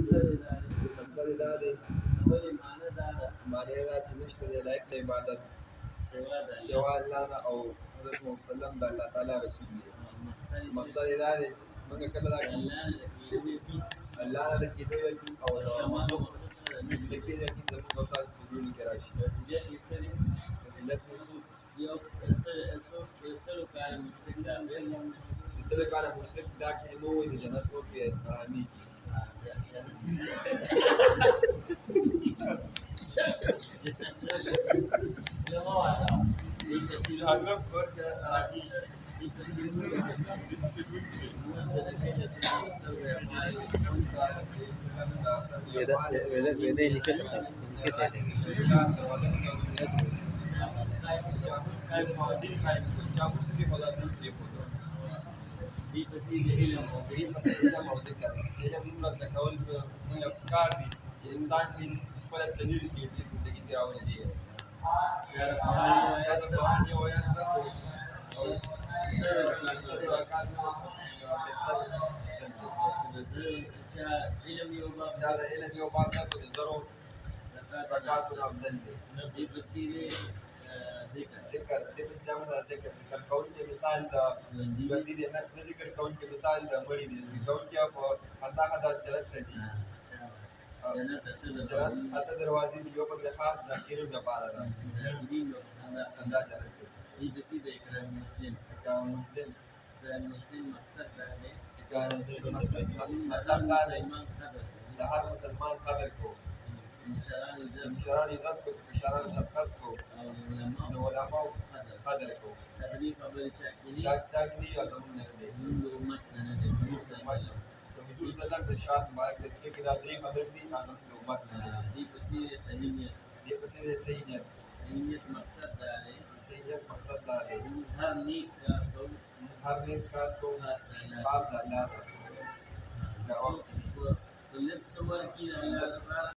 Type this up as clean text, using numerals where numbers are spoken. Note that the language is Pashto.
مقصد دا دی معنی دا چې نشته دی لایق د عبادت سوا الله نه او حضرت محمد صلی الله علیه وسلم د الله تعالی رسول دی. مقصد دا دی چې موږ کله دا الله نه د کېدو یقین او د مخلوق د کېدو یقین زموږ او تاسو په زړونو کې راشي. فضیلت سلو کاله مشرک دا کلمه وایي د جنت وکړي آمین. دې پسې د علم او ذکر علم موږ زده کول موږ پکار دي چې انسان دې خپله څلور کېږي زندګي کې راوړي دي یا د قرآن یو آیت زده کړو او دا د علم یو باب زده کړو د زرو زکاتونه افضل دي. دې پسې ذکر دې پسې دا مثلا ذکر کوونکی مثال د ژوندي دی نه ذکر کوونکی مثال د مړي دی. ذکر کوونکی په خندا خندا جنت ته ځي. جنت اته دروازې دي یو پکې خاص ذاکرین لپاره ده خندا جنت ته ځي. دې پسې د اکرام مسلم مقصد دا دی د هر مسلمان قدر کو مشران عزت کو مشران شفقت کو د علماء قدر کو دا چاکلی یا زمون نه دی د امت نه دی حضور صلی الله علیه وسلم د شان مبارک د چې دا درې خبر دي هغه د امت نه دی. دې پسې صحیح نیت مقصد دا دی هر نیک کار کو خاص د الله لپاره